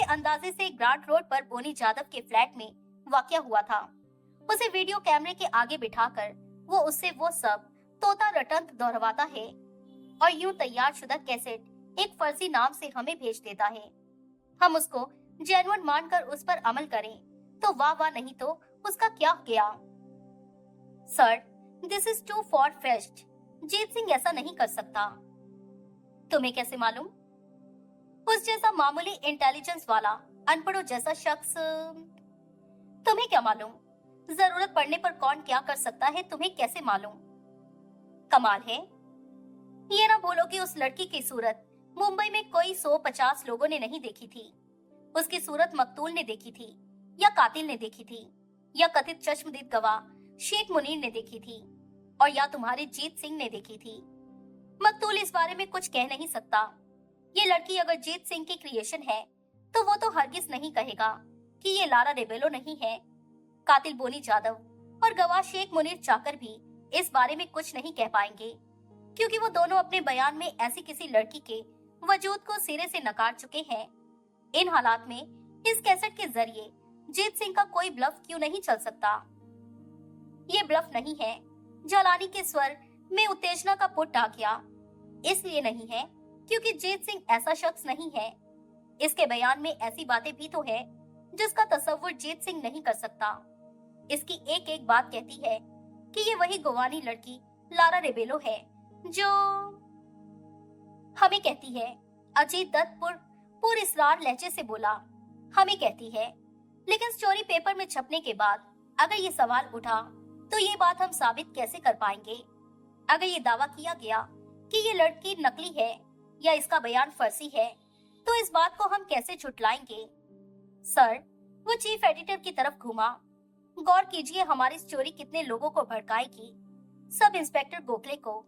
अंदाजे से grant road पर बोनी जादव के फ्लैट में वाकया हुआ था। उसे वीडियो कैमरे के आगे बिठाकर वो उससे वो सब तोता रटंत दोहराता है और यूं तैयार शुदा कैसेट एक फर्जी नाम से हमें भेज देता है। हम उसको जेन्युइन मानकर उस पर अमल करें तो वाह वाह, नहीं तो उसका क्या गया। Sir, this is to for fest. Jeet Singh ऐसा नहीं कर सकता। तुम्हें कैसे मालूम? उस जैसा मामूली इंटेलिजेंस वाला अनपढ़ों जैसा शख्स। तुम्हें क्या मालूम? जरूरत पड़ने पर कौन क्या कर सकता है तुम्हें कैसे मालूम? कमाल है। ये ना बोलो कि उस लड़की की सूरत मुंबई में कोई 150 लोगों ने नहीं देखी थी। उसकी सूरत मकतूल ने देखी थी, या कातिल ने देखी थी, या कथित चश्मदीद गवाह शेख मुनीर ने देखी थी, और या तुम्हारे जीत सिंह ने देखी थी। मकतूल इस बारे में कुछ कह नहीं सकता। ये लड़की अगर जीत सिंह की क्रिएशन है तो वो तो हरगिज नहीं कहेगा कि ये लारा रेबेलो नहीं है। कातिल बोनी जादव और गवाह शेख मुनीर चाकर भी इस बारे में कुछ नहीं कह पाएंगे, क्योंकि वो दोनों अपने बयान में ऐसी किसी लड़की के वजूद को सिरे से नकार चुके हैं। इन हालात में इस कैसेट के जरिए जीत सिंह का कोई ब्लफ क्यों नहीं चल सकता? ये ब्लफ नहीं है। जलानी के स्वर में उत्तेजना का पुट आ गया। इसलिए नहीं है क्योंकि जीत सिंह ऐसा शख्स नहीं है। इसके बयान में ऐसी बातें भी तो है जिसका तसव्वुर जीत सिंह नहीं कर सकता। इसकी एक एक बात कहती है कि ये वही गोवानी लड़की लारा रेबेलो है जो हमें कहती है। अजीत दत्त पुरइसरार लहजे से बोला। हमें कहती है, लेकिन स्टोरी पेपर में छपने के बाद अगर ये सवाल उठा तो ये बात हम साबित कैसे कर पाएंगे? अगर ये दावा किया गया कि ये लड़की नकली है या इसका बयान फर्जी है तो इस बात को हम कैसे झुटलाएंगे? सर, वो चीफ एडिटर की तरफ घूमा। गौर कीजिए हमारी स्टोरी कितने लोगों को भड़काएगी। सब इंस्पेक्टर गोखले को,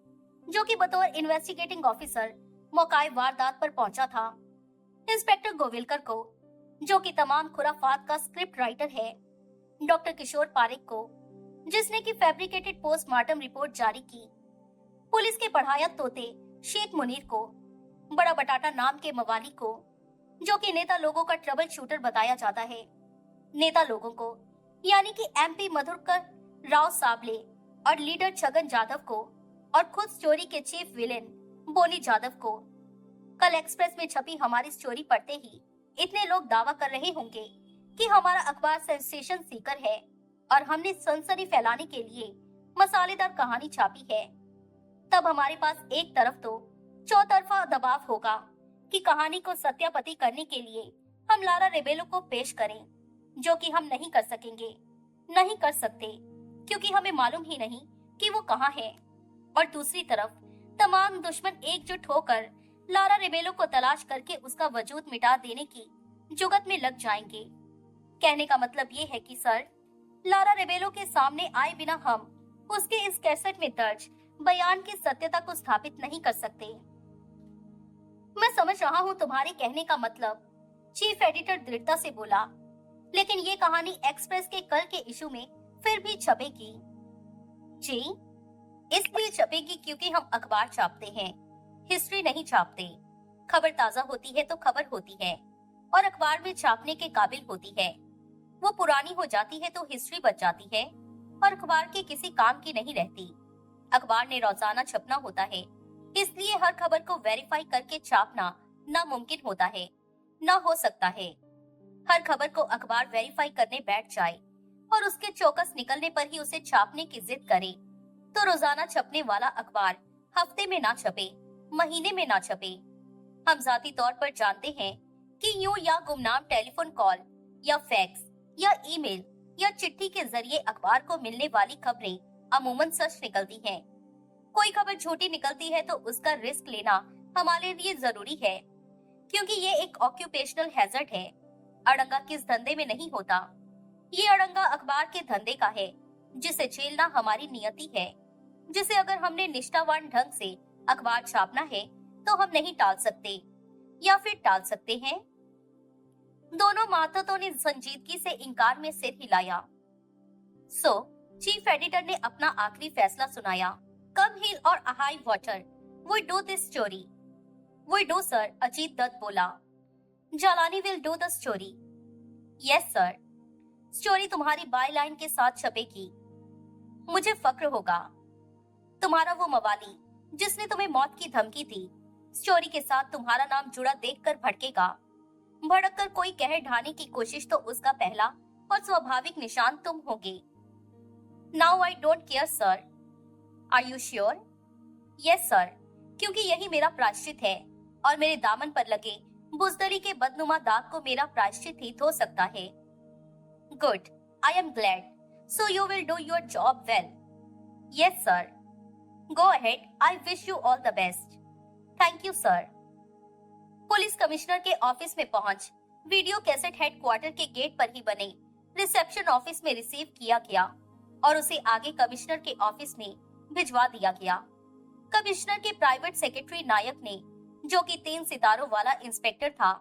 जो कि बतौर इन्वेस्टिगेटिंग ऑफिसर मौकाए वारदात पर पहुंचा था, इंस्पेक्टर गोविलकर को, जो कि तमाम खुराफात का स्क्रिप्ट राइटर है, डॉक्टर किशोर पारेख को, जिसने की फैब्रिकेटेड पोस्टमार्टम रिपोर्ट जारी की, पुलिस के पढ़ाया तोते शेख मुनीर को, बड़ा बटाटा नाम के मवाली को, जो कि नेता लोगों का ट्रबल शूटर बताया जाता है, नेता लोगों को यानी कि एमपी मधुकर राव साबले और लीडर छगन जाधव को, और खुद स्टोरी के चीफ विलेन बोनी जादव को। कल एक्सप्रेस में छपी हमारी स्टोरी पढ़ते ही इतने लोग दावा कर रहे होंगे कि हमारा अखबार सेंसेशन सीकर है और हमने सनसनी फैलाने के लिए मसालेदार कहानी छापी है। तब हमारे पास एक तरफ तो चौतरफा दबाव होगा कि कहानी को सत्यापति करने के लिए हम लारा रेबेलो को पेश करें, जो कि हम नहीं कर सकेंगे, नहीं कर सकते, क्योंकि हमें मालूम ही नहीं कि वो कहाँ है। और दूसरी तरफ तमाम दुश्मन एकजुट होकर लारा रेबेलो को तलाश करके उसका वजूद मिटा देने की जुगत में लग जाएंगे। कहने का मतलब ये है कि सर, लारा रेबेलो के सामने आए बिना हम उसके इस कैसेट में दर्ज बयान की सत्यता को स्थापित नहीं कर सकते। मैं समझ रहा हूँ तुम्हारे कहने का मतलब, चीफ एडिटर दृढ़ता से बोला, लेकिन ये कहानी एक्सप्रेस के कल के इशू में फिर भी छपेगी। जी, इसलिए छपेगी क्योंकि हम अखबार छापते हैं, हिस्ट्री नहीं छापते। खबर ताजा होती है तो खबर होती है और अखबार में छापने के काबिल होती है। वो पुरानी हो जाती है तो हिस्ट्री बच जाती है और अखबार के किसी काम की नहीं रहती। अखबार ने रोजाना छपना होता है, इसलिए हर खबर को वेरीफाई करके छापना नामुमकिन होता है, ना हो सकता है। हर खबर को अखबार वेरीफाई करने बैठ जाए और उसके चौकस निकलने पर ही उसे छापने की जिद करे तो रोजाना छपने वाला अखबार हफ्ते में ना छपे, महीने में ना छपे। हम जाती तौर पर जानते हैं कि यूं या गुमनाम टेलीफोन कॉल या फैक्स या ईमेल या चिट्ठी के जरिए अखबार को मिलने वाली खबरें अमूमन सच निकलती हैं। कोई खबर झूठी निकलती है तो उसका रिस्क लेना हमारे लिए जरूरी है, क्योंकि ये एक ऑक्यूपेशनल हैजर्ड है। अड़ंगा किस धंधे में नहीं होता, ये अड़ंगा अखबार के धंधे का है, जिसे झेलना हमारी नियति है, जिसे अगर हमने निष्ठावान ढंग से अखबार छापना है तो हम नहीं टाल सकते, या फिर टाल सकते हैं। दोनों मातहतों ने संजीदगी से इनकार में सिर हिलाया। चीफ एडिटर ने अपना आखिरी फैसला सुनाया। Come hell or high water, we do this story. We do sir, Ajit Dutt बोला। Jalani will do the story. Yes sir. Story तुम्हारी बाय लाइन के साथ छपेगी। मुझे फक्र होगा। तुम्हारा वो मवाली जिसने तुम्हें मौत की धमकी दी, स्टोरी के साथ तुम्हारा नाम जुड़ा देखकर भड़केगा। भड़क कर कोई कह ढाने की कोशिश तो उसका पहला और स्वाभाविक निशान तुम होगे। Now I don't care sir. Are you sure? Yes sir, क्योंकि यही मेरा प्रायश्चित है और मेरे दामन पर लगे बुजदली के बदनुमा दाग को मेरा प्रायश्चित ही धो सकता है। Good, I am glad. So you will do your job well. Yes sir. Go ahead, I wish you all the best. Thank you sir. Police commissioner के ऑफिस में पहुंच वीडियो कैसेट हेडक्वार्टर के गेट पर ही बने reception office में receive किया गया और उसे आगे कमिश्नर के ऑफिस में भिजवा दिया गया। कमिश्नर के प्राइवेट सेक्रेटरी नायक ने, जो कि 3 सितारों वाला इंस्पेक्टर था,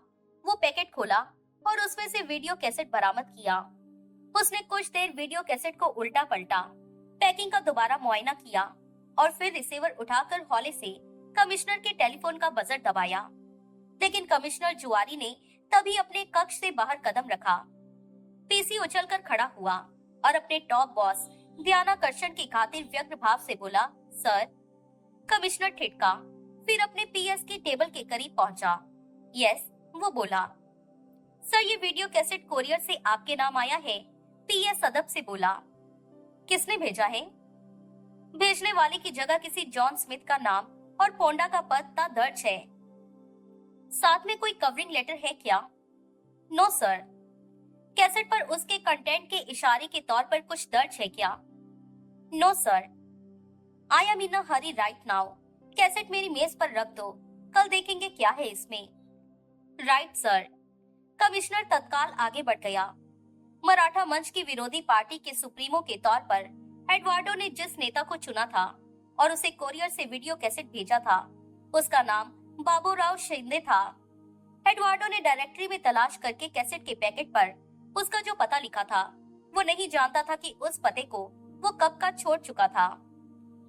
वो पैकेट खोला और उसमें से वीडियो कैसेट बरामद किया। उसने कुछ देर वीडियो कैसेट को उल्टा पलटा, पैकिंग का दोबारा मुआयना किया और फिर रिसीवर उठाकर हौले से कमिश्नर के टेलीफोन का बजर दबाया। लेकिन कमिश्नर जुआरी ने तभी अपने कक्ष से बाहर कदम रखा। पीसी उछलकर खड़ा हुआ और अपने टॉप बॉस ध्यानाकर्षण की खातिर व्यग्र भाव से बोला, सर। कमिश्नर ठिठका, फिर अपने पीएस की टेबल के करीब पहुंचा। यस, वो बोला। सर, ये वीडियो कैसेट कोरियर से आपके नाम आया है। पीएस अदब से बोला। किसने भेजा है? भेजने वाले की जगह किसी जॉन स्मिथ का नाम और पोंडा का पता दर्ज है। साथ में कोई कवरिंग लेटर है क्या? No sir. कैसेट पर उसके कंटेंट के इशारे के तौर पर कुछ दर्ज है क्या? No sir. I am in a hurry right now. Cassette मेरी मेज पर रख दो, कल देखेंगे क्या है इसमें। Right sir. कमिश्नर तत्काल आगे बढ़ गया। मराठा मंच की विरोधी पार्टी के सुप्रीमो के तौर पर एडवर्डो ने जिस नेता को चुना था और उसे कोरियर से वीडियो कैसेट भेजा था, उसका नाम बाबूराव शिंदे था। एडवर्डो ने डायरेक्टरी में तलाश करके कैसेट के पैकेट पर उसका जो पता लिखा था, वो नहीं जानता था कि उस पते को वो कब का छोड़ चुका था।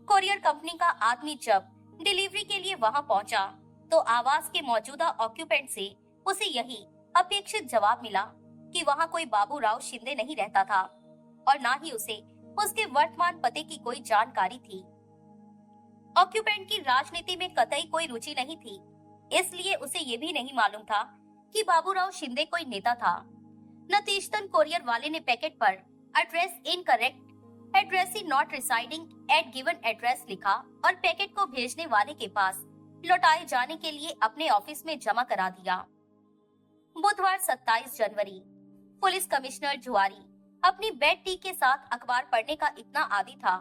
कोरियर कंपनी का आदमी जब डिलीवरी के लिए वहां पहुंचा, तो आवास के मौजूदा ऑक्यूपेंट से उसे यही अपेक्षित जवाब मिला कि वहां कोई बाबूराव शिंदे नहीं रहता था और ना ही उसे उसके वर्तमान पते की कोई जानकारी थी। ऑक्यूपेंट की राजनीति में कतई कोई रुचि नहीं थी, इसलिए उसे ये भी नहीं मालूम था कि बाबूराव शिंदे कोई नेता था। नतीजतन कोरियर वाले ने पैकेट पर address incorrect, addressee not residing at given address लिखा और पैकेट को भेजने वाले के पास लौटाए जाने के लिए अपने ऑफिस में जमा करा दिया। बुधवार 27 जनवरी। पुलिस कमिश्नर जुआरी अपनी बेड टी के साथ अखबार पढ़ने का इतना आदी था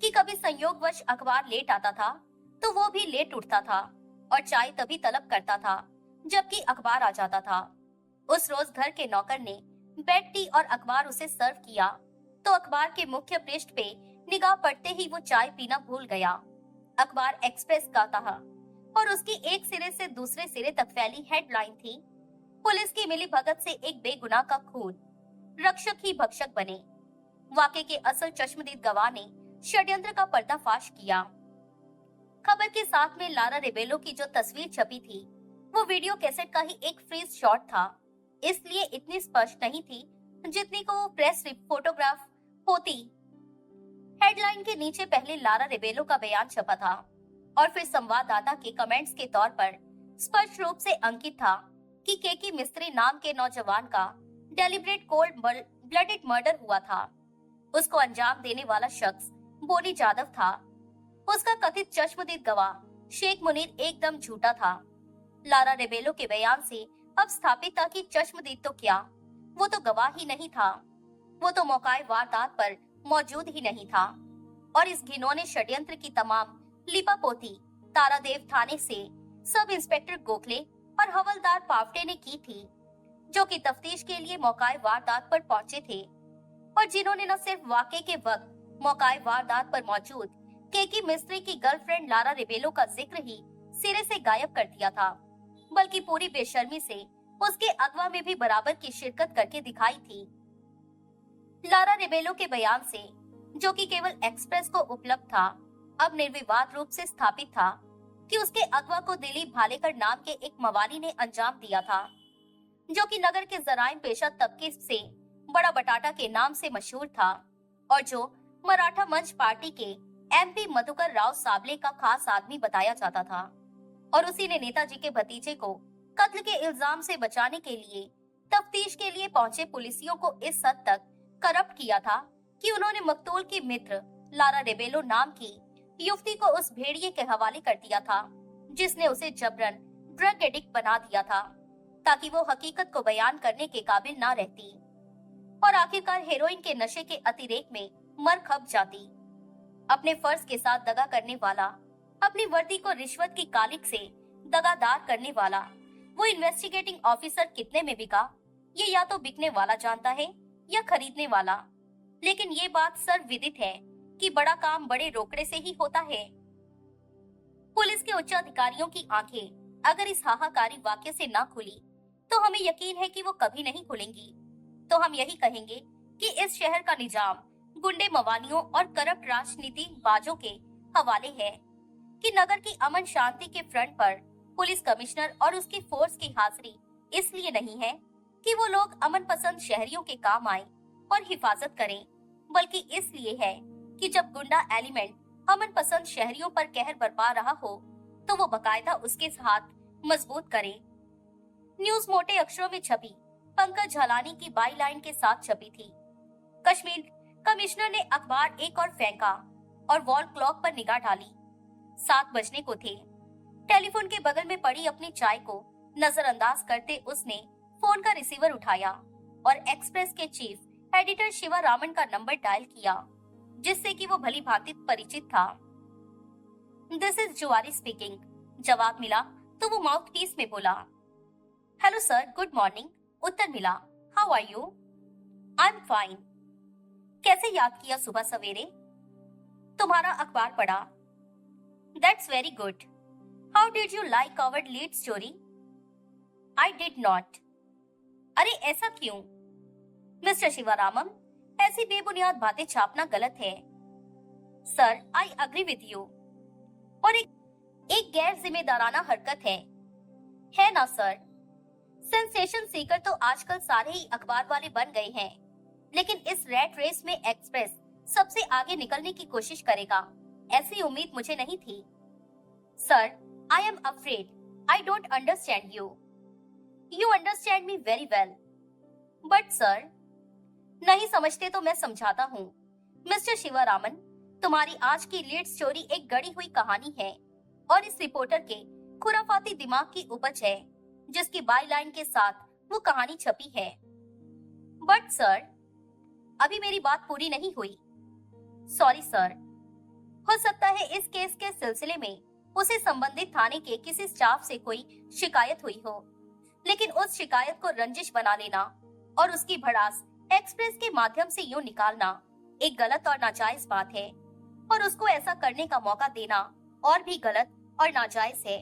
कि कभी संयोगवश अखबार लेट आता था तो वो भी लेट उठता था और चाय तभी तलब करता था जबकि अखबार आ जाता था। उस रोज घर के नौकर ने बेड टी और अखबार उसे सर्व किया तो अखबार के मुख्य पृष्ठ पे निगाह पड़ते ही वो चाय पीना भूल गया। अखबार एक्सप्रेस का था और उसकी एक सिरे से दूसरे सिरे तक फैली हेडलाइन थी, पुलिस की मिलीभगत से एक बेगुनाह का खून, रक्षक ही भक्षक बने। वाकये के असल चश्मदीद गवाह ने षड्यंत्र का पर्दाफाश किया। खबर के साथ में लारा रेबेलो की जो तस्वीर छपी थी, वो वीडियो कैसेट का ही एक फ्रीज शॉट था, इसलिए इतनी स्पष्ट नहीं थी जितनी को वो प्रेस फोटोग्राफ होती। हेडलाइन के नीचे पहले लारा रेबेलो का बयान छपा था और फिर संवाददाता के कमेंट्स के तौर पर स्पष्ट रूप से अंकित था कि केकी मिस्त्री नाम के नौजवान का डेलिब्रेट कोल्ड ब्लडेड मर्डर हुआ था। उसको अंजाम देने वाला शख्स बोनी जादव था। उसका कथित चश्मदीद गवाह शेख मुनीर एकदम झूठा था। लारा रेबेलो के बयान से अब स्थापित था कि चश्मदीद तो क्या, वो तो गवाह ही नहीं था, वो तो मौकाए वारदात पर मौजूद ही नहीं था। और इस घिनौने षड्यंत्र की तमाम लिपापोती तारादेव थाने से सब इंस्पेक्टर गोखले और हवलदार पावटे ने की थी, जो कि तफ्तीश के लिए मौकाए वारदात पर पहुंचे थे और जिन्होंने न सिर्फ वाकये के वक्त मौकाए वारदात पर मौजूद केकी मिस्त्री की गर्लफ्रेंड लारा रेबेलो का जिक्र ही सिरे से गायब कर दिया था, बल्कि पूरी बेशर्मी से उसके अगवा में भी बराबर की शिरकत करके दिखाई थी। लारा रेबेलो के बयान से, जो कि केवल एक्सप्रेस को उपलब्ध था, अब निर्विवाद रूप से स्थापित था कि उसके अगवा को दिलीप भालेकर नाम के एक मवाली ने अंजाम दिया था। जो कि नगर के जराइम पेशा तबके से बड़ा बटाटा के नाम से मशहूर था और जो मराठा मंच पार्टी के एमपी मधुकर राव साबले का खास आदमी बताया जाता था। और उसी ने नेताजी के भतीजे को कत्ल के इल्जाम से बचाने के लिए तफ्तीश के लिए पहुंचे पुलिसियों को इस हद तक करप्ट किया था कि उन्होंने मकतूल की मित्र लारा रेबेलो नाम की युवती को उस भेड़िए के हवाले कर दिया था जिसने उसे जबरन ड्रग एडिक्ट बना दिया था ताकि वो हकीकत को बयान करने के काबिल ना रहती और आखिरकार हेरोइन के नशे के अतिरेक में मर खप जाती। अपने फर्ज के साथ दगा करने वाला, अपनी वर्दी को रिश्वत की कालिक से दगादार करने वाला वो इन्वेस्टिगेटिंग ऑफिसर कितने में बिका, ये या तो बिकने वाला जानता है या खरीदने वाला। लेकिन ये बात सर्वविदित है कि बड़ा काम बड़े रोकड़े से ही होता है। पुलिस के उच्च अधिकारियों की आंखें अगर इस हाहाकारी वाक्य से ना खुली तो हमें यकीन है कि वो कभी नहीं खुलेंगी। तो हम यही कहेंगे कि इस शहर का निजाम गुंडे मवालियों और करप्ट राजनीति बाजों के हवाले है कि नगर की अमन शांति के फ्रंट पर पुलिस कमिश्नर और उसकी फोर्स की हाजिरी इसलिए नहीं है कि वो लोग अमन पसंद शहरियों के काम आए और हिफाजत करें, बल्कि इसलिए है कि जब गुंडा एलिमेंट अमन पसंद शहरियों पर कहर बरपा रहा हो तो वो बकायदा उसके हाथ मजबूत करे। न्यूज मोटे अक्षरों में छपी पंकज झालानी की बाई लाइन के साथ छपी थी। कश्मीर कमिश्नर ने अखबार एक और फेंका और वॉल क्लॉक पर निगाह डाली। 7 बजने को थे। टेलीफोन के बगल में पड़ी अपनी चाय को नजरअंदाज करते उसने फोन का रिसीवर उठाया और एक्सप्रेस के चीफ एडिटर शिवा रामन का नंबर डायल किया, जिससे कि वो भली भांति परिचित था। दिस इज जुआरी स्पीकिंग। जवाब मिला तो वो माउथ पीस में बोला, हेलो सर, गुड मॉर्निंग। उत्तर मिला, how are you? I am fine. कैसे याद किया सुबह सवेरे? तुम्हारा अखबार पढ़ा। That's very good. How did you like our lead story? I did not. अरे ऐसा क्यों? मिस्टर शिवरामम, ऐसी बेबुनियाद बातें छापना गलत है। Sir, I agree with you. और एक गैर जिम्मेदाराना हरकत है ना सर? सेंसेशन सीकर तो आजकल सारे ही अखबार वाले बन गए हैं, लेकिन इस रैट रेस में एक्सप्रेस सबसे आगे निकलने की कोशिश करेगा, ऐसी उम्मीद मुझे नहीं थी। Sir, I am afraid I don't understand you. You understand me very well. But sir, नहीं समझते तो मैं समझाता हूँ। मिस्टर शिवरामन, तुम्हारी आज की लीड स्टोरी एक गढ़ी हुई कहानी है और इस रिपोर्टर के खुराफाती दिमाग की उपज है, जिसकी बाई लाइन के साथ वो कहानी छपी है। बट सर, अभी मेरी बात पूरी नहीं हुई। सॉरी सर, हो सकता है इस केस के सिलसिले में उसे संबंधित थाने के किसी स्टाफ से कोई शिकायत हुई हो, लेकिन उस शिकायत को रंजिश बना लेना और उसकी भड़ास एक्सप्रेस के माध्यम से यूं निकालना एक गलत और नाजायज बात है, और उसको ऐसा करने का मौका देना और भी गलत और नाजायज है,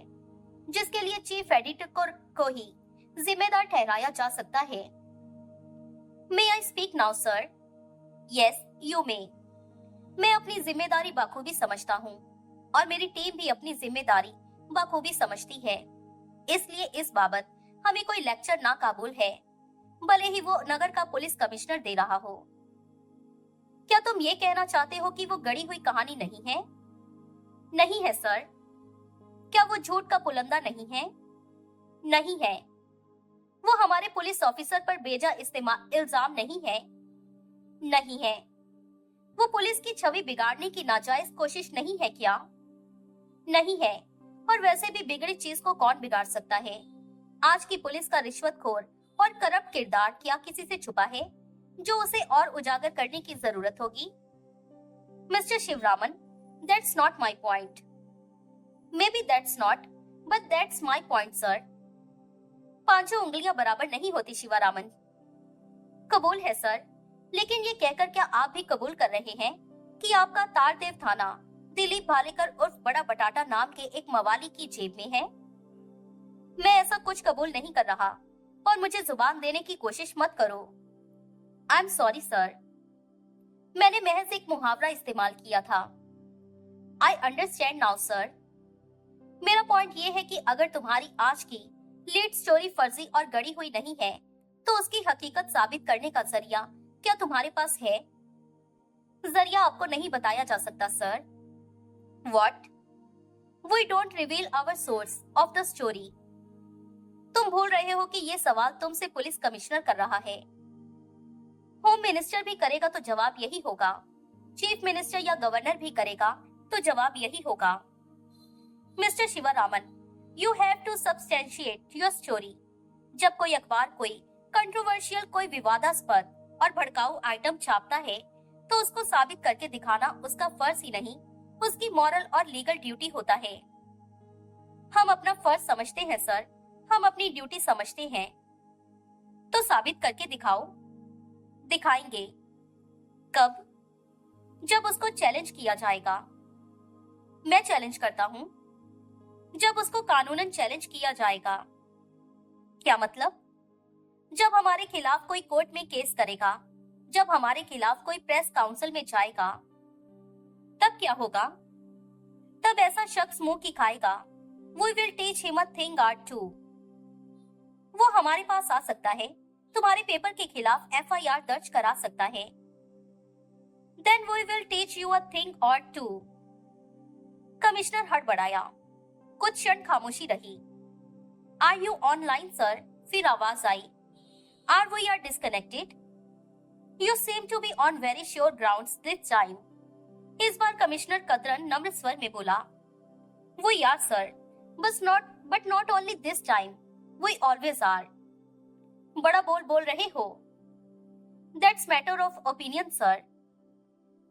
जिसके लिए चीफ एडिटर को ही जिम्मेदार ठहराया जा सकता है। May I speak now sir? Yes, you may. मैं अपनी जिम्मेदारी बखूबी समझता हूँ और मेरी टीम भी अपनी जिम्मेदारी बखूबी समझती है, इसलिए इस बाबत हमें कोई लेक्चर ना काबुल है, भले ही वो नगर का पुलिस कमिश्नर दे रहा हो। क्या तुम ये कहना चाहते हो कि वो गढ़ी हुई कहानी नहीं है? नहीं है सर। क्या वो झूठ का पुलंदा नहीं है? नहीं है। वो हमारे पुलिस ऑफिसर पर बेजा इल्जाम नहीं है? नहीं है। वो पुलिस की छवि बिगाड़ने की नाजायज कोशिश नहीं है क्या? नहीं है। और वैसे भी बिगड़ी चीज को कौन बिगाड़ सकता है? आज की पुलिस का रिश्वतखोर और करप्ट किरदार क्या किसी से छुपा है जो उसे और उजागर करने की जरूरत होगी? Mister Sivaraman, that's not my point. May be that's not, but that's my point sir. 5 उंगलियां बराबर नहीं होती शिवरामन। कबूल है सर, लेकिन ये कहकर क्या आप भी कबूल कर रहे हैं कि आपका तारदेव थाना दिलीप भालेकर उर्फ बड़ा बटाटा नाम के एक मवाली की जेब में है? मैं ऐसा कुछ कबूल नहीं कर रहा और मुझे जुबान देने की कोशिश मत करो। आई एम सॉरी सर, मैंने महज एक मुहावरा इस्तेमाल किया था। I understand now sir. मेरा पॉइंट ये है कि अगर तुम्हारी आज की लीड स्टोरी फर्जी और गढ़ी हुई नहीं है, तो उसकी हकीकत साबित करने का जरिया क्या तुम्हारे पास है? जरिया आपको नहीं बताया जा सकता sir. What? We don't reveal our source of the story. तुम भूल रहे हो कि ये सवाल तुमसे पुलिस कमिश्नर कर रहा है। होम मिनिस्टर भी करेगा तो जवाब यही होगा। चीफ मिनिस्टर या गवर्नर भी करेगा तो जवाब यही होगा। Mister Shivaraman, you have to substantiate your story. जब कोई अखबार कोई कंट्रोवर्शियल, कोई विवादास्पद और भड़काऊ आइटम छापता है, तो उसको साबित करके दिखाना उसका फर्ज ही नहीं, उसकी मॉरल और लीगल ड्यूटी होता है। हम अपना फर्ज समझते हैं सर, हम अपनी ड्यूटी समझते हैं। तो साबित करके दिखाओ। दिखाएंगे। कब? जब उसको चैलेंज किया जाएगा। मैं चैलेंज करता हूँ। जब उसको कानूनन चैलेंज किया जाएगा। क्या मतलब? जब हमारे खिलाफ कोई कोर्ट में केस करेगा, जब हमारे खिलाफ कोई प्रेस काउंसिल में जाएगा, तब क्या होगा? तब ऐसा शख्स मुंह की खाएगा, We will teach him a thing or two. वो हमारे पास आ सकता है, तुम्हारे पेपर के खिलाफ FIR दर्ज करा सकता है। Then we will teach you a thing or two. Commissioner हड़बड़ाया। कुछ क्षण खामोशी रही। Are you online, sir? फिर आवाज आई। Are we are disconnected? You seem to be on very sure grounds this time. इस बार कमिश्नर कतरन नम्र स्वर में बोला। वो यार sir, but not only this time. We always are. बड़ा बोल रहे हो। That's matter of opinion, sir.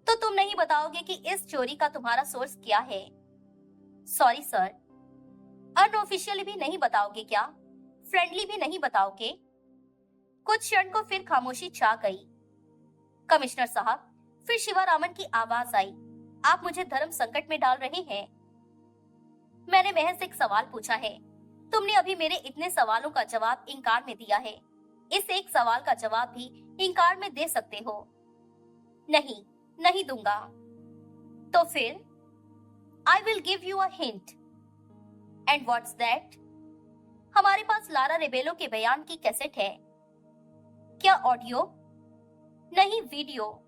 तो तुम नहीं बताओगे कि इस चोरी का तुम्हारा सोर्स क्या है? Sorry sir. अनऑफिशियली भी नहीं बताओगे क्या? फ्रेंडली भी नहीं बताओगे? कुछ क्षण को फिर खामोशी छा गई। कमिश्नर साहब, फिर शिवरामन की आवाज आई। आप मुझे धर्म संकट में डाल रहे हैं। मैंने महज एक सवाल पूछा है। तुमने अभी मेरे इतने सवालों का जवाब इनकार में दिया है। इस एक सवाल का जवाब भी इनकार में दे सकते हो। नहीं दूंगा। तो फिर I will give you a hint. And what's that? हमारे पास लारा रेबेलो के बयान की कैसेट है। क्या ऑडियो? नहीं, वीडियो।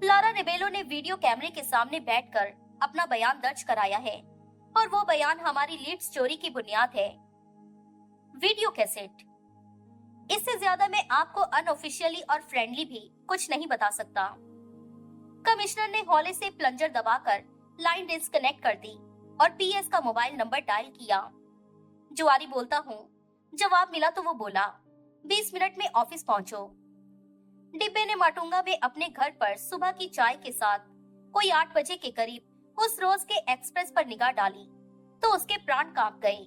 लारा रेबेलो ने वीडियो कैमरे के सामने बैठकर अपना बयान दर्ज कराया है, और वो बयान हमारी लीड स्टोरी की बुनियाद है। Video cassette. इससे ज्यादा मैं आपको अनऑफिशियली और फ्रेंडली भी कुछ नहीं बता सकता। कमिश्नर ने हौले से प्लंजर दबाकर लाइन डिस्कनेक्ट कर दी और पीएस का मोबाइल नंबर डायल किया। जुआरी बोलता हूँ। जवाब मिला तो वो बोला, 20 मिनट में ऑफिस पहुंचो। डिब्बे ने माटुंगा में अपने घर पर सुबह की चाय के साथ कोई 8 बजे के करीब उस रोज के एक्सप्रेस पर निगाह डाली तो उसके प्राण कांप गए।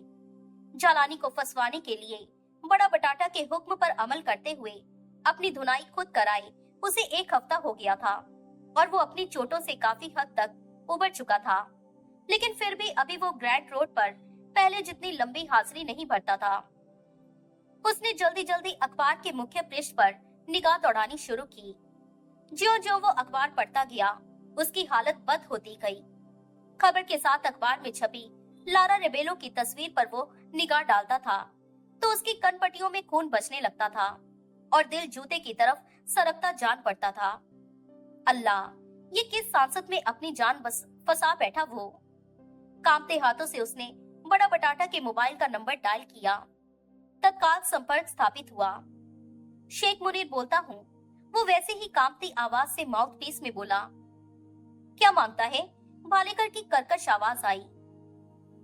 जालानी को फंसवाने के लिए बड़ा बटाटा के हुक्म पर अमल करते हुए अपनी धुनाई खुद कराए उसे 1 हफ्ता हो गया था, और वो अपनी चोटों से काफी हद तक उबर चुका था। लेकिन फिर भी अभी वो ग्रैंड रोड पर पहले जितनी लंबी हाजिरी नहीं भरता था। उसने जल्दी अखबार के मुख्य पृष्ठ पर निगाह दौड़ानी शुरू की। ज्यों-ज्यों वो अखबार पढ़ता गया, उसकी हालत बद होती गई। खबर के साथ अखबार में छपी लारा रेबेलो की तस्वीर पर वो निगाह डालता था तो उसकी कनपटियों में खून बचने लगता था और दिल जूते की तरफ सरकता जान पड़ता था। अल्लाह, ये किस सांसद में अपनी जान बस फंसा बैठा वो। कांपते हाथों से उसने बड़ा बटाटा के मोबाइल का नंबर डायल किया। तत्काल संपर्क स्थापित हुआ। शेख मुनीर बोलता हूँ। वो वैसे ही कांपती आवाज से माउथपीस में बोला। क्या मांगता है? भालेकर की कर्कश आवाज आई।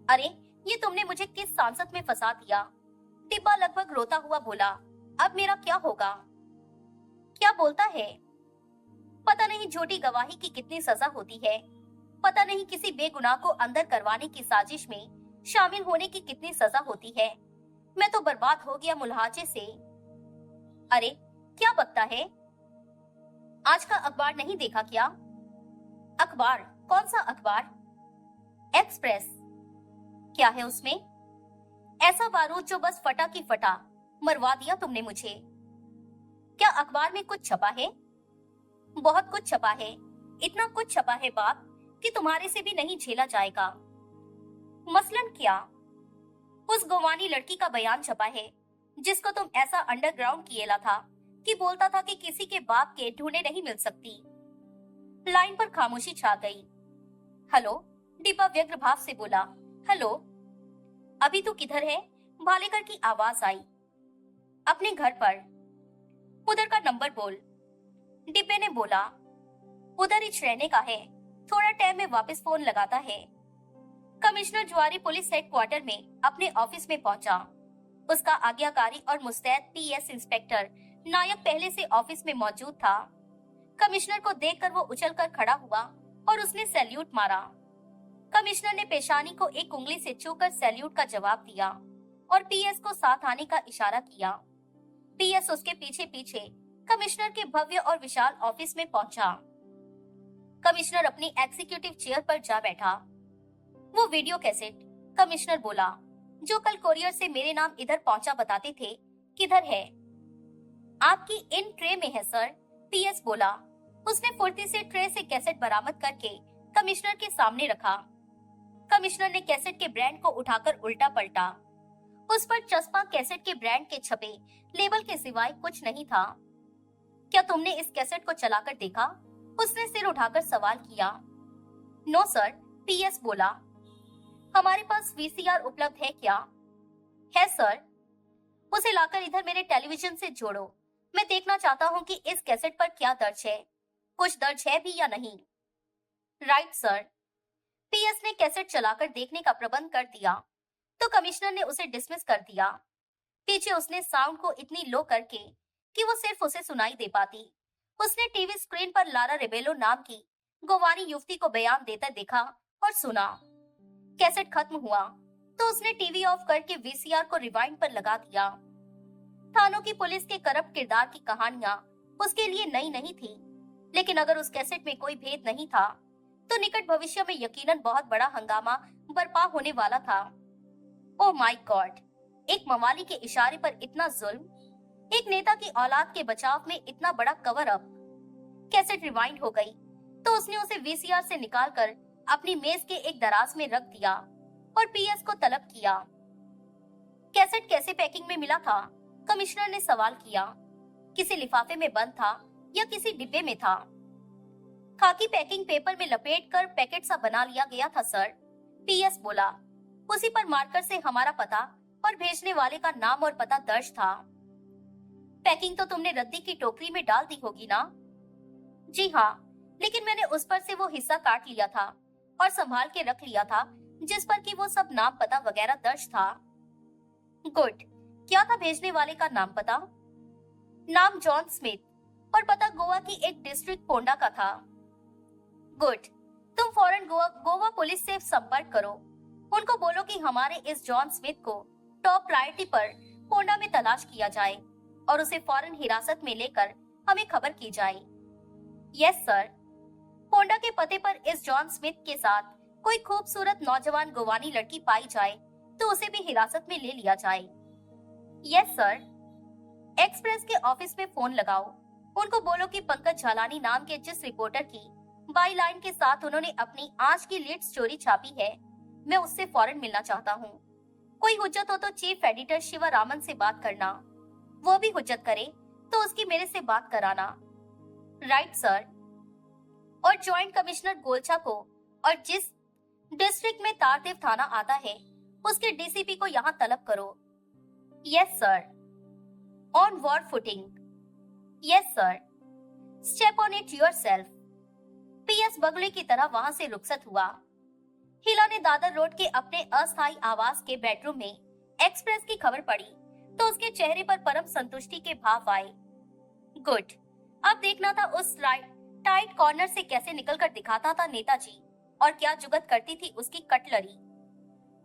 अरे, ये तुमने मुझे किस सांसद में फंसा दिया? डिब्बा लगभग रोता हुआ बोला। अब मेरा क्या होगा? क्या बोलता है? पता नहीं झूठी गवाही की कितनी सजा होती है। पता नहीं किसी बेगुनाह को अंदर करवाने की साजिश में शामिल होने की कितनी सजा होती है। मैं तो बर्बाद हो गया मुल्हाजे से। अरे, क्या बकता है? आज का अखबार नहीं देखा क्या? अखबार? कौन सा अखबार? एक्सप्रेस। क्या है उसमें? ऐसा बारूद जो बस फटा की फटा। मरवा दिया तुमने मुझे। क्या अखबार में कुछ छपा है? बहुत कुछ छपा है। इतना कुछ छपा है बाप कि तुम्हारे से भी नहीं झेला जाएगा। मसलन क्या? उस गोवानी लड़की का बयान छपा है जिसको तुम ऐसा अंडरग्राउंड किएला था कि बोलता था कि किसी के बाप के ढूंढे नहीं मिल सकती। लाइन पर खामोशी छा गई। हेलो, दीपा व्यग्र भाव से बोला। हेलो, अभी तू किधर है? भालेकर की आवाज आई। अपने घर पर। उधर का नंबर बोल। डिब्बे ने बोला। उधर ही रहने का है, थोड़ा टाइम में वापस फोन लगाता है। कमिश्नर जुआरी पुलिस हेडक्वार्टर में अपने ऑफिस में पहुंचा। उसका आज्ञाकारी और मुस्तैद पीएस इंस्पेक्टर नायक पहले से ऑफिस में मौजूद था। कमिश्नर को देखकर वो उछलकर खड़ा हुआ और उसने सैल्यूट मारा। कमिश्नर ने पेशानी को एक उंगली से छूकर सैल्यूट का जवाब दिया और पीएस को साथ आने का इशारा किया। पीएस उसके पीछे पीछे कमिश्नर के भव्य और विशाल ऑफिस में पहुंचा। कमिश्नर अपनी एग्जीक्यूटिव चेयर पर जा बैठा। वो वीडियो कैसेट, कमिश्नर बोला, जो कल कोरियर से मेरे नाम इधर पहुंचा बताते थे, किधर है? आपकी इन ट्रे में है सर, पीएस बोला। उसने फुर्ती से ट्रे से कैसेट बरामद करके कमिश्नर के सामने रखा। कमिश्नर ने कैसेट के ब्रांड को उठाकर उल्टा पलटा। उस पर चस्पा कैसेट के ब्रांड के छपे लेबल के सिवाय कुछ नहीं था। क्या तुमने इस कैसेट को चलाकर देखा? उसने सिर उठाकर सवाल किया। नो सर, पीएस बोला। हमारे पास वीसीआर उपलब्ध है क्या? है सर। उसे लाकर इधर मेरे टेलीविजन से जोड़ो। मैं देखना चाहता हूँ कि इस कैसेट पर क्या दर्ज है, कुछ दर्ज है भी या नहीं। Right sir. पीएस ने कैसेट चलाकर देखने का प्रबंध कर दिया तो कमिश्नर ने उसे डिसमिस कर दिया। पीछे उसने साउंड को इतनी लो करके कि वो सिर्फ उसे सुनाई दे पाती। उसने टीवी स्क्रीन पर लारा रेबेलो नाम की गोवानी युवती को बयान देता देखा और सुना। कैसेट खत्म हुआ तो उसने टीवी ऑफ करके वीसीआर को रिवाइंड पर लगा दिया। थानों की पुलिस के करप्ट किरदार की कहानियां उसके लिए नई नहीं थी, लेकिन अगर उस कैसेट में कोई भेद नहीं था तो निकट भविष्य में यकीनन बहुत बड़ा हंगामा बर्पा होने वाला था। ओह माय गॉड, एक मवाली के इशारे पर इतना जुल्म, एक नेता की औलाद के बचाव में इतना बड़ा कवर अप। कैसेट रिवाइंड हो गई तो उसने उसे वीसीआर से निकालकर अपनी मेज के एक दराज में रख दिया और पीएस को तलब किया। कैसेट कैसे पैकिंग में मिला था? कमिश्नर ने सवाल किया। किसी लिफाफे में बंद था या किसी डिब्बे में था? खाकी पैकिंग पेपर में लपेटकर पैकेट सा बना लिया गया था सर, पीएस बोला। उसी पर मार्कर से हमारा पता और भेजने वाले का नाम और पता दर्ज था। पैकिंग तो तुमने रद्दी की टोकरी में डाल दी होगी ना? जी हाँ, लेकिन मैंने उस पर से वो हिस्सा काट लिया था और संभाल के रख लिया था जिस पर कि वो सब नाम पता वगैरह दर्ज था। गुड। क्या था भेजने वाले का नाम पता? नाम जॉन स्मिथ और पता गोवा की एक डिस्ट्रिक्ट पोंडा का था। गुड। तुम फौरन गोवा पुलिस से संपर्क करो। उनको बोलो कि हमारे इस जॉन स्मिथ को टॉप प्रायोरिटी पर पोंडा में तलाश किया जाए और उसे फौरन हिरासत में लेकर हमें खबर की जाए। Yes sir. पोंडा के पते पर इस जॉन स्मिथ के साथ कोई खूबसूरत नौजवान गोवानी लड़की पाई जाए तो उसे भी हिरासत में ले लिया जाए। Yes sir. एक्सप्रेस के ऑफिस में फोन लगाओ। उनको बोलो कि पंकज झालानी नाम के जिस रिपोर्टर की बाई लाइन के साथ उन्होंने अपनी आज की लीड स्टोरी छापी है, मैं उससे फौरन मिलना चाहता हूँ। कोई हुज्जत हो तो चीफ एडिटर शिवा रामन से बात करना, वो भी हुज्जत करे तो उसकी मेरे से बात कराना। Right sir. और जॉइंट कमिश्नर गोलछा को और जिस डिस्ट्रिक्ट में तारदेव थाना आता है उसके डीसीपी को यहाँ तलब करो। Yes sir. On war footing. Yes sir. Step on it yourself. PS बगले की तरह वहां से रुखसत हुआ। हिला ने दादर रोड के अपने अस्थायी आवास के बेडरूम में एक्सप्रेस की खबर पड़ी तो उसके चेहरे पर परम संतुष्टि के भाव आए। गुड। अब देखना था उस टाइट कॉर्नर से कैसे निकलकर दिखाता था नेताजी और क्या जुगत करती थी उसकी कटलरी।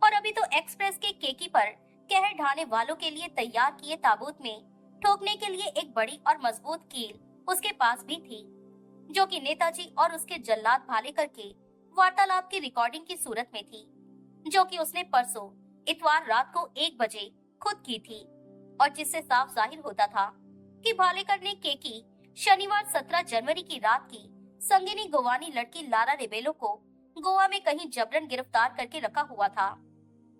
और अभी तो एक्सप्रेस के केकी पर कहर ढाने वालों के लिए तैयार किए ताबूत में ठोकने के लिए एक बड़ी और मजबूत कील उसके पास भी थी, जो कि नेताजी और उसके जल्लाद भालेकर के वार्तालाप की रिकॉर्डिंग की सूरत में थी, जो कि उसने परसों इतवार रात को 1 बजे खुद की थी और जिससे साफ जाहिर होता था कि भालेकर ने केकी शनिवार 17 जनवरी की रात की संगिनी गोवानी लड़की लारा रेबेलो को गोवा में कहीं जबरन गिरफ्तार करके रखा हुआ था।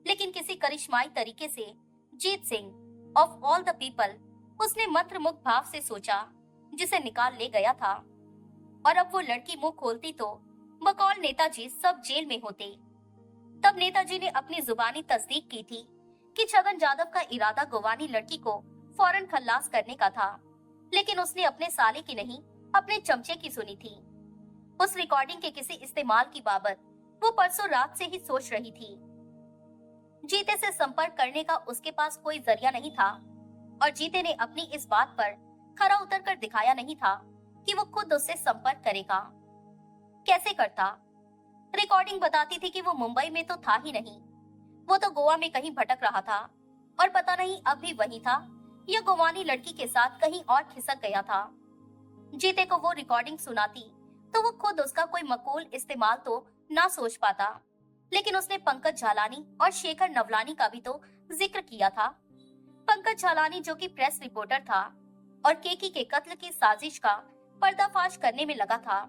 लेकिन किसी करिश्माई तरीके से Jeet Singh of all the people उसने मंत्रमुग्ध भाव से सोचा जिसे निकाल ले गया था। और अब वो लड़की मुंह खोलती तो बकौल नेताजी सब जेल में होते। तब नेताजी ने अपनी जुबानी तस्दीक की थी कि छगन यादव का इरादा गोवानी लड़की को फौरन खल्लास करने का था, लेकिन उसने अपने साले की नहीं अपने चमचे की सुनी थी। उस रिकॉर्डिंग के किसी इस्तेमाल की बाबत वो परसों रात से ही सोच रही थी। जीते से संपर्क करने का उसके पास कोई जरिया नहीं था और जीते ने अपनी इस बात पर खरा उतर कर दिखाया नहीं था कि वो खुद उससे संपर्क करेगा। कैसे करता? रिकॉर्डिंग बताती थी कि वो मुंबई में तो था ही नहीं, वो तो गोवा में कहीं भटक रहा था और पता नहीं अब भी वही था या गोवानी लड़की के साथ कहीं और खिसक गया था। जीते को वो रिकॉर्डिंग सुनाती तो वो खुद उसका कोई मकूल इस्तेमाल तो ना सोच पाता, लेकिन उसने पंकज झालानी और शेखर नवलानी का भी तो जिक्र किया था। पंकज झालानी जो कि प्रेस रिपोर्टर था और केकी के कत्ल की साजिश का पर्दाफाश करने में लगा था,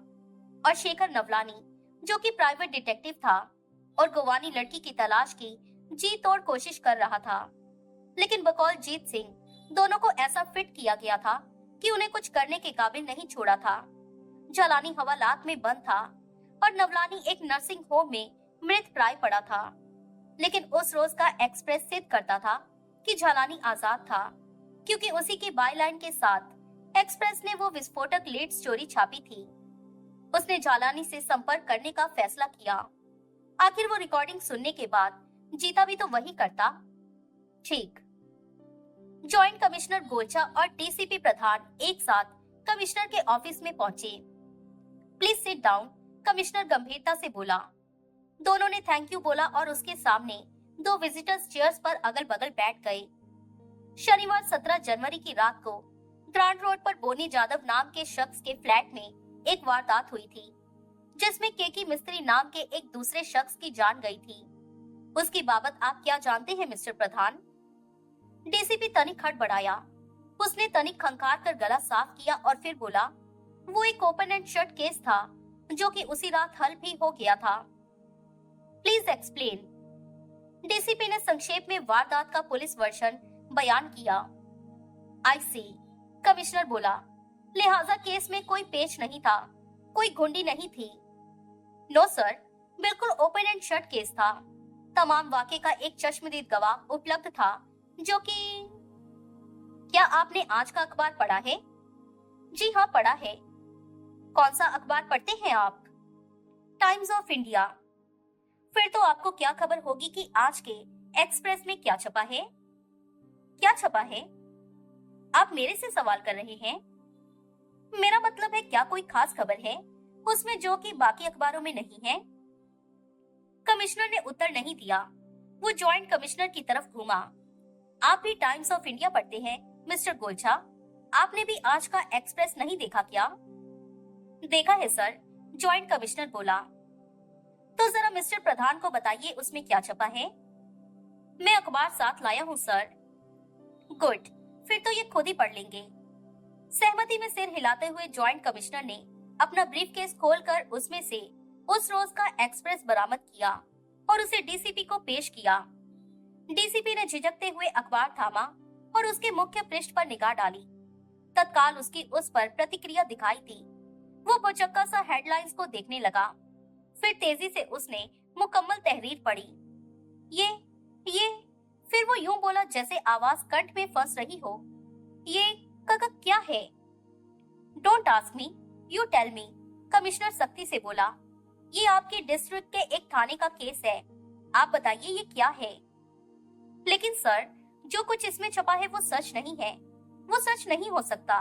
और शेखर नवलानी जो कि प्राइवेट डिटेक्टिव था और गोवानी लड़की की तलाश की जी तोड़ कोशिश कर रहा था। लेकिन बकौल जीत सिंह दोनों को ऐसा फिट किया गया था कि उन्हें कुछ करने के काबिल नहीं छोड़ा था। झालानी हवालात में बंद था और नवलानी एक नर्सिंग होम में मृत प्राय पड़ा था, लेकिन उस रोज का एक्सप्रेस सिद्ध करता था कि झालानी आजाद था, क्योंकि उसी की बायलाइन के साथ एक्सप्रेस ने वो विस्फोटक लीड स्टोरी छापी थी। उसने झालानी से संपर्क करने का फैसला किया। आखिर वो रिकॉर्डिंग सुनने के बाद जीता भी तो वही करता। ठीक। जॉइंट कमिश्नर गोलचा और डीसीपी प्रधान एक साथ कमिश्नर के ऑफिस में पहुंचे। प्लीज सिट डाउन, कमिश्नर गंभीरता से बोला। दोनों ने थैंक यू बोला और उसके सामने दो विजिटर्स चेयर्स पर अगल बगल बैठ गए। शनिवार 17 जनवरी की रात को ग्रांड रोड पर बोनी यादव नाम के शख्स के फ्लैट में एक वारदात हुई थी, जिसमें केकी मिस्त्री नाम के एक दूसरे शख्स की जान गई थी। उसकी बाबत आप क्या जानते हैं मिस्टर प्रधान? डीसीपी तनिक हड़बड़ाया। उसने तनिक खंखार कर गला साफ किया और फिर बोला, वो एक ओपन एंड शट केस था जो कि उसी रात हल भी हो गया था। Please explain. डीसीपी ने संक्षेप में वारदात का पुलिस वर्जन बयान किया। आई सी, कमिश्नर बोला। लिहाजा केस में कोई पेच नहीं था, कोई गुंडी नहीं थी। नो सर, बिल्कुल ओपन एंड शट केस था। तमाम वाक़े का एक चश्मदीद गवाह उपलब्ध था, जो कि... क्या आपने आज का अखबार पढ़ा है? जी हाँ, पढ़ा है। कौन सा अखबार पढ़ते हैं आप? Times of India. फिर तो आपको क्या खबर होगी कि आज के एक्सप्रेस में क्या छपा है? क्या छपा है? आप मेरे से सवाल कर रहे हैं? मेरा मतलब है, क्या कोई खास खबर है उसमें जो कि बाकी अखबारों में नहीं है? कमिश्नर ने उत्तर नहीं दिया। वो जॉइंट कमिश्नर की तरफ घूमा। आप भी टाइम्स ऑफ इंडिया पढ़ते हैं मिस्टर गोलछा? आपने भी आज का एक्सप्रेस नहीं देखा क्या? देखा है सर, जॉइंट कमिश्नर बोला। तो जरा मिस्टर प्रधान को बताइए उसमें क्या छपा है। मैं अखबार साथ लाया हूँ सर। गुड, फिर तो ये खुद ही पढ़ लेंगे। सहमति में सिर हिलाते हुए जॉइंट कमिश्नर ने अपना ब्रीफकेस खोलकर उसमें से उस रोज का एक्सप्रेस बरामद किया और उसे डीसीपी को पेश किया। डीसीपी ने झिझकते हुए अखबार थामा और उसके मुख्य पृष्ठ पर निगाह डाली। तत्काल उसकी उस पर प्रतिक्रिया दिखाई दी। वो बुचक्का सा हेडलाइंस को देखने लगा। फिर तेजी से उसने मुकम्मल तहरीर पढ़ी। ये फिर वो यूं बोला जैसे आवाज कंठ में फंस रही हो। ये क्या है? Don't ask me, you tell me, commissioner सख्ती से बोला। ये आपके डिस्ट्रिक्ट के एक थाने का केस है, आप बताइए ये क्या है? लेकिन सर, जो कुछ इसमें छपा है वो सच नहीं है, वो सच नहीं हो सकता।